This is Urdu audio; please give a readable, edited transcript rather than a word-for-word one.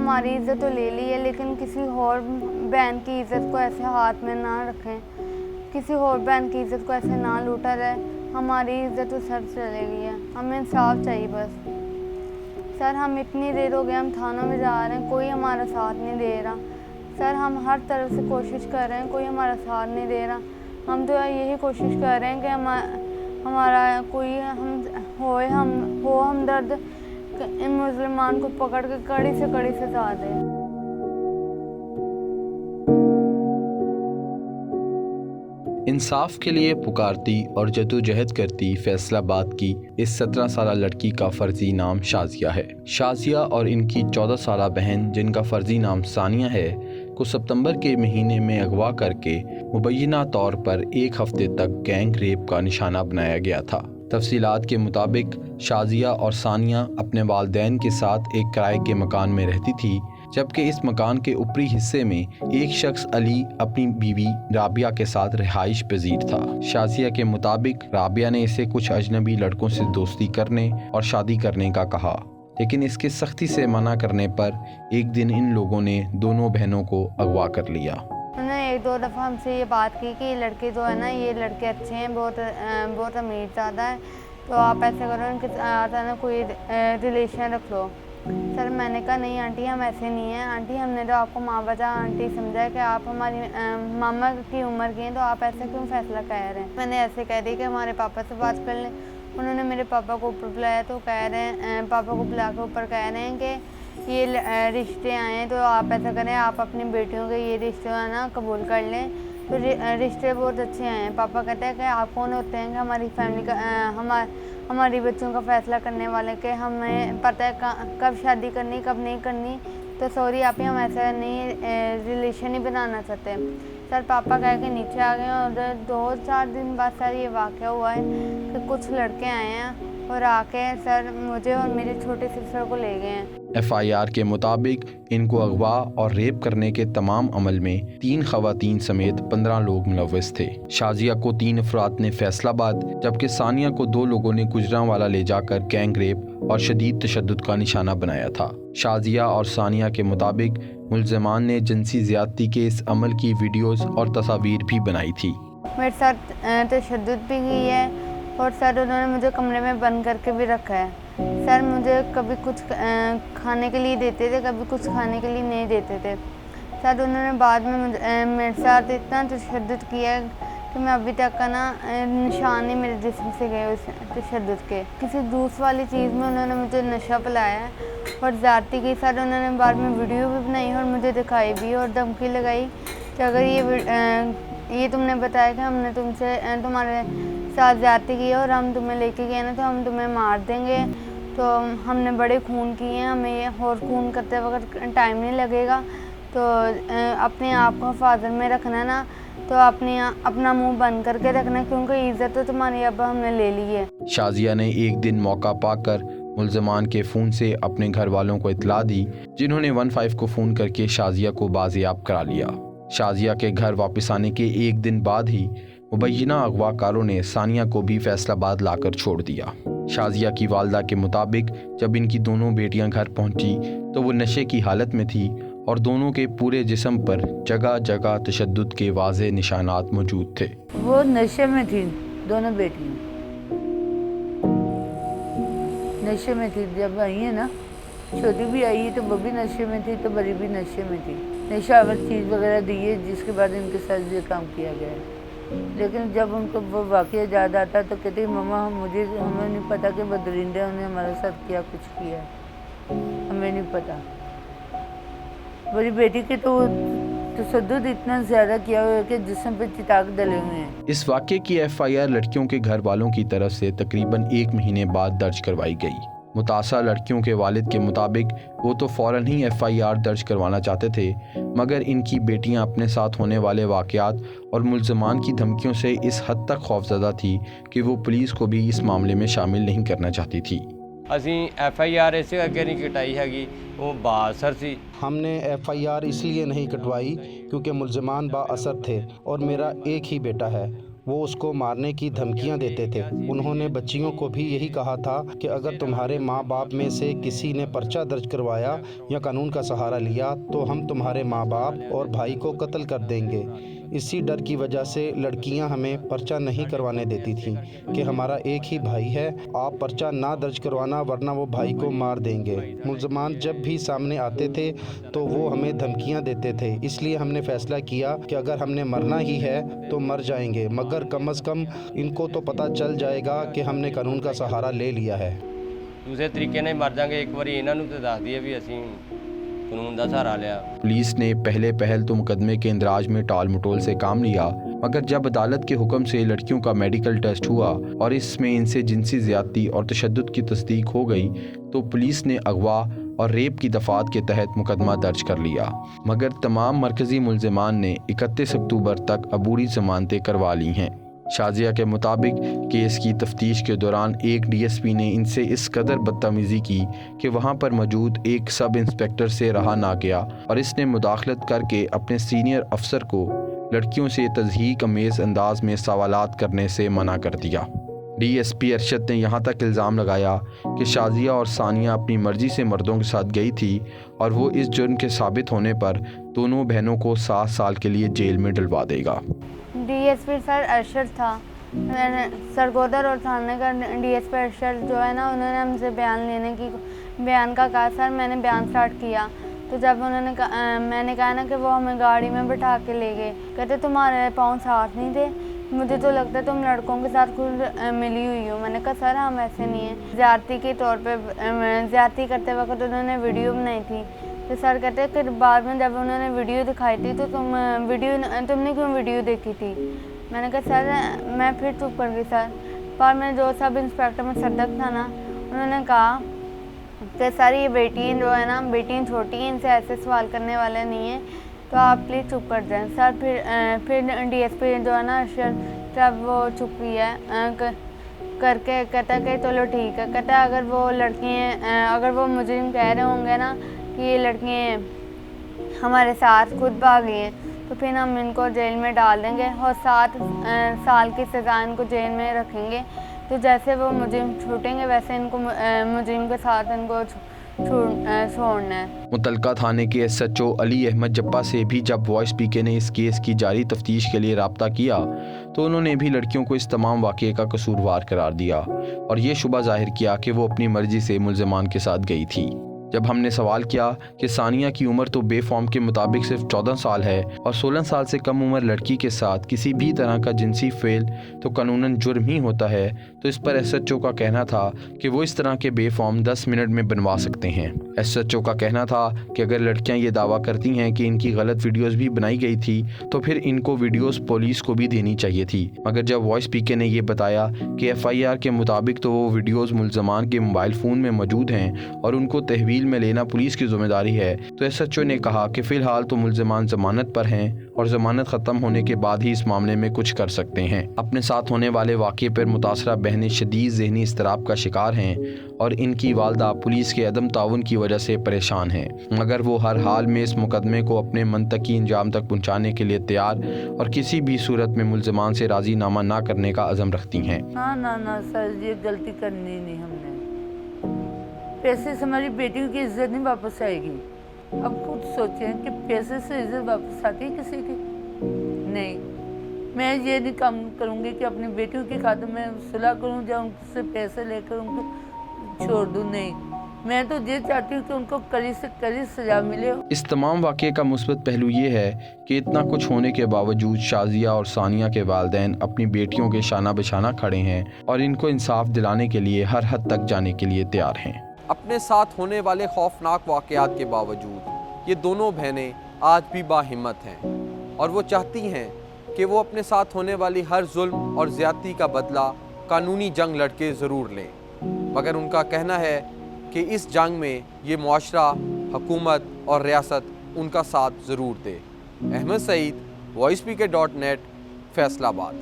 ہماری عزت تو لے لی ہے لیکن کسی اور بہن کی عزت کو ایسے ہاتھ میں نہ رکھیں, کسی اور بہن کی عزت کو ایسے نہ لوٹا جائے. ہماری عزت تو سر چلے گئی ہے, ہمیں انصاف چاہیے بس. سر ہم اتنی دیر ہو گئے ہم تھانوں میں جا رہے ہیں, کوئی ہمارا ساتھ نہیں دے رہا. سر ہم ہر طرف سے کوشش کر رہے ہیں, کوئی ہمارا ساتھ نہیں دے رہا. ہم تو یہی کوشش کر رہے ہیں کہ ہمارا کوئی ہو ہمدرد ان مظلومان کو پکڑ کے کڑی سے کڑی سزا دے. انصاف کے لیے پکارتی اور جدوجہد کرتی فیصل آباد کی اس 17 سالہ لڑکی کا فرضی نام شازیہ ہے. شازیہ اور ان کی 14 سالہ بہن جن کا فرضی نام ثانیہ ہے کو ستمبر کے مہینے میں اغوا کر کے مبینہ طور پر 1 ہفتے تک گینگ ریپ کا نشانہ بنایا گیا تھا. تفصیلات کے مطابق شازیہ اور ثانیہ اپنے والدین کے ساتھ ایک کرائے کے مکان میں رہتی تھی, جبکہ اس مکان کے اوپری حصے میں ایک شخص علی اپنی بیوی رابعہ کے ساتھ رہائش پذیر تھا. شازیہ کے مطابق رابعہ نے اسے کچھ اجنبی لڑکوں سے دوستی کرنے اور شادی کرنے کا کہا, لیکن اس کے سختی سے منع کرنے پر ایک دن ان لوگوں نے دونوں بہنوں کو اغوا کر لیا. انہوں نے 1-2 دفعہ ہم سے یہ بات کی کہ یہ لڑکے جو ہے نا, یہ لڑکے اچھے ہیں, بہت امیر زیادہ ہے, تو آپ ایسے کرو ان کے ساتھ نا کوئی ریلیشن رکھ لو. سر میں نے کہا نہیں آنٹی ہم ایسے نہیں ہیں. آنٹی ہم نے تو آپ کو ماں وجہ آنٹی سمجھا ہے کہ آپ ہماری ماما کی عمر کی ہیں, تو آپ ایسے کیوں فیصلہ کہہ رہے ہیں. میں نے ایسے کہہ دی کہ ہمارے پاپا سے بات کر لیں. انہوں نے میرے پاپا کو اوپر بلایا تو کہہ رہے ہیں, پاپا کو بلا کے اوپر کہہ رہے ہیں کہ یہ رشتے آئے ہیں, تو آپ ایسا کریں آپ اپنی بیٹیوں کے یہ رشتے ہے نا قبول کر لیں. تو رشتے بہت اچھے آئے ہیں. پاپا کہتے ہیں کہ آپ کون ہوتے ہیں کہ ہماری فیملی کا ہماری بچوں کا فیصلہ کرنے والے, کہ ہمیں پتہ ہے کب شادی کرنی کب نہیں کرنی. تو سوری آپ ہی ہم ایسا نہیں ریلیشن ہی بنانا چاہتے ہیں. سر پاپا کہہ کے نیچے آ گئے اور 2-4 دن بعد سر یہ واقعہ ہوا ہے کہ کچھ لڑکے آئے ہیں اور آ کے سر مجھے اور میری چھوٹی سسٹر کو لے گئے ہیں. FIR کے مطابق ان کو اغوا اور ریپ کرنے کے تمام عمل میں 3 خواتین سمیت 15 لوگ ملوث تھے. شازیہ کو 3 افراد نے فیصل آباد جبکہ ثانیہ کو 2 لوگوں نے گجرانوالہ لے جا کر گینگ ریپ اور شدید تشدد کا نشانہ بنایا تھا. شازیہ اور ثانیہ کے مطابق ملزمان نے جنسی زیادتی کے اس عمل کی ویڈیوز اور تصاویر بھی بنائی تھی. میرے ساتھ تشدد بھی کی ہے اور سر انہوں نے مجھے کمرے میں بند کر کے بھی رکھا ہے. سر مجھے کبھی کچھ کھانے کے لیے دیتے تھے, کبھی کچھ کھانے کے لیے نہیں دیتے تھے. سر انہوں نے بعد میں میرے ساتھ اتنا تشدد کیا ہے کہ میں ابھی تک کا نا نشان ہی میرے جسم سے گئے اس تشدد کے. کسی دوسری والی چیز میں انہوں نے مجھے نشہ پلایا ہے اور زیادتی کی. سر انہوں نے بعد میں ویڈیو بھی بنائی اور مجھے دکھائی بھی اور دھمکی لگائی کہ اگر یہ تم نے بتایا کہ ہم نے تمہارے ساتھ زیادتی کی ہے اور ہم تمہیں لے کے گئے نا تو ہم تمہیں مار دیں گے. تو ہم نے بڑے خون کیے ہیں, ہمیں اور خون کرتے وقت ٹائم نہیں لگے گا, تو اپنے آپ کو حفاظت میں رکھنا نا, تو اپنا منہ بند کر کے رکھنا کیونکہ عزت تو تمہاری اب ہم نے لے لی ہے. شازیہ نے ایک دن موقع پا کر ملزمان کے فون سے اپنے گھر والوں کو اطلاع دی, جنہوں نے 15 کو فون کر کے شازیہ کو بازیاب کرا لیا. شازیہ کے گھر واپس آنے کے ایک دن بعد ہی مبینہ اغوا کاروں نے ثانیہ کو بھی فیصل آباد لا کر چھوڑ دیا. شازیہ کی والدہ کے مطابق جب ان کی دونوں بیٹیاں گھر پہنچی تو وہ نشے کی حالت میں تھی اور دونوں کے پورے جسم پر جگہ جگہ تشدد کے واضح نشانات موجود تھے. وہ نشے میں تھی, دونوں بیٹیاں نشے میں تھی. جب آئی ہے نا, چھوٹی بھی آئی ہے تو وہ بھی نشے میں تھی, تو بڑی بھی نشے میں تھی. نشہ آور چیز وغیرہ دی ہے جس کے بعد ان کے ساتھ یہ کام کیا گیا ہے. لیکن جب ان کو وہ واقعہ یاد آتا تو کہتے ماما ہمیں نہیں پتہ کہ بدرندے انہیں ہمارے ساتھ کیا کچھ کیا ہے, ہمیں نہیں پتہ. بڑی بیٹی کے تو تشدد اتنا زیادہ کیا ہوا ہے کہ جسم پہ چتاک ڈلے ہوئے ہیں. اس واقعے کی FIR لڑکیوں کے گھر والوں کی طرف سے تقریباً 1 مہینے بعد درج کروائی گئی. متاثرہ لڑکیوں کے والد کے مطابق وہ تو فوراً ہی FIR درج کروانا چاہتے تھے, مگر ان کی بیٹیاں اپنے ساتھ ہونے والے واقعات اور ملزمان کی دھمکیوں سے اس حد تک خوفزدہ تھی کہ وہ پولیس کو بھی اس معاملے میں شامل نہیں کرنا چاہتی تھی. ਅਸੀਂ FIR ਇਸੇ ਅੱਗੇ ਨਹੀਂ ਕਟਾਈ ਹੈਗੀ, وہ بااثر سی. ہم نے FIR اس لیے نہیں کٹوائی کیونکہ ملزمان بااثر تھے اور میرا ایک ہی بیٹا ہے, وہ اس کو مارنے کی دھمکیاں دیتے تھے۔ انہوں نے بچیوں کو بھی یہی کہا تھا کہ اگر تمہارے ماں باپ میں سے کسی نے پرچہ درج کروایا یا قانون کا سہارا لیا تو ہم تمہارے ماں باپ اور بھائی کو قتل کر دیں گے۔ اسی ڈر کی وجہ سے لڑکیاں ہمیں پرچہ نہیں کروانے دیتی تھیں کہ ہمارا ایک ہی بھائی ہے، آپ پرچہ نہ درج کروانا ورنہ وہ بھائی کو مار دیں گے۔ ملزمان جب بھی سامنے آتے تھے تو وہ ہمیں دھمکیاں دیتے تھے، اس لیے ہم نے فیصلہ کیا کہ اگر ہم نے مرنا ہی ہے تو مر جائیں گے، مگر کم از کم ان کو تو پتہ چل جائے گا کہ ہم نے قانون کا سہارا لے لیا ہے۔ دوسرے طریقے نہیں مر جائیں گے، ایک باری انہوں نے تو دس دیے بھی اسی قانون کا سہارا لیا۔ پولیس نے پہلے پہل تو مقدمے کے اندراج میں ٹال مٹول سے کام لیا، مگر جب عدالت کے حکم سے لڑکیوں کا میڈیکل ٹیسٹ ہوا اور اس میں ان سے جنسی زیادتی اور تشدد کی تصدیق ہو گئی تو پولیس نے اغوا اور ریپ کی دفعات کے تحت مقدمہ درج کر لیا، مگر تمام مرکزی ملزمان نے 31 اکتوبر تک عبوری ضمانتیں کروا لی ہیں۔ شازیہ کے مطابق کیس کی تفتیش کے دوران ایک ڈی ایس پی نے ان سے اس قدر بدتمیزی کی کہ وہاں پر موجود ایک سب انسپیکٹر سے رہا نہ گیا اور اس نے مداخلت کر کے اپنے سینئر افسر کو لڑکیوں سے تضحیک امیز انداز میں سوالات کرنے سے منع کر دیا۔ ڈی ایس پی ارشد نے یہاں تک الزام لگایا کہ شازیہ اور ثانیہ اپنی مرضی سے مردوں کے ساتھ گئی تھی اور وہ اس جرم کے ثابت ہونے پر دونوں بہنوں کو 7 سال کے لیے جیل میں ڈلوا دے گا۔ ڈی ایس پی سر ارشد تھا، سرگودر اور تھانے کا ڈی ایس پی ارشد جو ہے نا، انہوں نے ہم سے بیان کا کہا۔ سر میں نے بیان سٹارٹ کیا تو جب انہوں نے میں نے کہا نا کہ وہ ہمیں گاڑی میں بٹھا کے لے گئے، کہتے تمہارے پاؤں ساتھ نہیں تھے، مجھے تو لگتا ہے تم لڑکوں کے ساتھ خود ملی ہوئی ہو۔ میں نے کہا سر ہم ایسے نہیں ہیں، زیادتی کے طور پہ زیادتی کرتے وقت انہوں نے ویڈیو بنائی تھی۔ تو سر کہتے کہ بعد میں جب انہوں نے ویڈیو دکھائی تھی تو تم نے کیوں ویڈیو دیکھی تھی؟ میں نے کہا سر میں پھر چپ کر گئی سر، پر میں جو سب انسپیکٹر مصدق تھا نا، انہوں نے کہا کہ سر یہ بیٹی جو ہے نا، بیٹی چھوٹی ہیں، ان سے ایسے سوال کرنے والے نہیں ہیں، تو آپ پلیز چپ کر دیں۔ سر پھر ڈی ایس پی جو ہے نا ارشد، جب وہ چپ ہوئی ہے کر کے کہتا ہے کہ چلو ٹھیک ہے، کہتا ہے اگر وہ لڑکیاں اگر وہ مجرم کہہ رہے ہوں گے نا کہ یہ لڑکیاں ہمارے ساتھ خود بھاگی ہیں تو پھر ہم ان کو جیل میں ڈال دیں گے اور 7 سال کی سزا ان کو جیل میں رکھیں گے، تو جیسے وہ مجرم چھوٹیں گے ویسے ان کو مجرم کے ساتھ ان کو چھوڑنا ہے۔ متعلقہ تھانے کے ایس ایچ او علی احمد جپا سے بھی جب وائس پی کے نے اس کیس کی جاری تفتیش کے لیے رابطہ کیا تو انہوں نے بھی لڑکیوں کو اس تمام واقعے کا قصوروار قرار دیا اور یہ شبہ ظاہر کیا کہ وہ اپنی مرضی سے ملزمان کے ساتھ گئی تھی۔ جب ہم نے سوال کیا کہ ثانیہ کی عمر تو بے فارم کے مطابق صرف 14 سال ہے اور 16 سال سے کم عمر لڑکی کے ساتھ کسی بھی طرح کا جنسی فعل تو قانوناً جرم ہی ہوتا ہے، تو اس پر ایس ایچ او کا کہنا تھا کہ وہ اس طرح کے بے فارم 10 منٹ میں بنوا سکتے ہیں۔ ایس ایچ او کا کہنا تھا کہ اگر لڑکیاں یہ دعویٰ کرتی ہیں کہ ان کی غلط ویڈیوز بھی بنائی گئی تھی تو پھر ان کو ویڈیوز پولیس کو بھی دینی چاہیے تھی، مگر جب وائس پی کے نے یہ بتایا کہ ایف آئی آر کے مطابق تو وہ ویڈیوز ملزمان کے موبائل فون میں موجود ہیں اور ان کو تحویل میں لینا پولیس کی ذمہ داری ہے، تو ایس ایچ او نے کہا کہ فی الحال تو ملزمان ضمانت پر ہیں اور ضمانت ختم ہونے کے بعد ہی اس معاملے میں کچھ کر سکتے ہیں۔ اپنے ساتھ ہونے والے واقعے پر متاثرہ بہنیں شدید ذہنی اضطراب کا شکار ہیں اور ان کی والدہ پولیس کے عدم تعاون کی وجہ سے پریشان ہیں، مگر وہ ہر حال میں اس مقدمے کو اپنے منطقی انجام تک پہنچانے کے لیے تیار اور کسی بھی صورت میں ملزمان سے راضی نامہ نہ کرنے کا عزم رکھتی ہیں۔ نہ سر، یہ غلطی کرنی نہیں ہم نے، پیسے سے ہماری بیٹیوں کی عزت نہیں واپس آئے گی۔ اب خود سوچیں کہ پیسے سے عزت واپس آتی ہے کسی کی؟ نہیں، میں یہ نہیں کام کروں گی کہ اپنی بیٹیوں کی خاطر میں صلح کروں یا ان سے پیسے لے کر ان کو چھوڑ دوں، نہیں، میں تو یہ چاہتی ہوں کہ ان کو کڑی سے کڑی سزا ملے۔ اس تمام واقعے کا مثبت پہلو یہ ہے کہ اتنا کچھ ہونے کے باوجود شازیہ اور ثانیہ کے والدین اپنی بیٹیوں کے شانہ بشانہ کھڑے ہیں اور ان کو انصاف دلانے کے لیے ہر حد تک جانے کے لیے تیار ہیں۔ اپنے ساتھ ہونے والے خوفناک واقعات کے باوجود یہ دونوں بہنیں آج بھی باہمت ہیں اور وہ چاہتی ہیں کہ وہ اپنے ساتھ ہونے والی ہر ظلم اور زیادتی کا بدلہ قانونی جنگ لڑ کے ضرور لیں، مگر ان کا کہنا ہے کہ اس جنگ میں یہ معاشرہ، حکومت اور ریاست ان کا ساتھ ضرور دے۔ احمد سعید، voicepk.net، فیصل آباد۔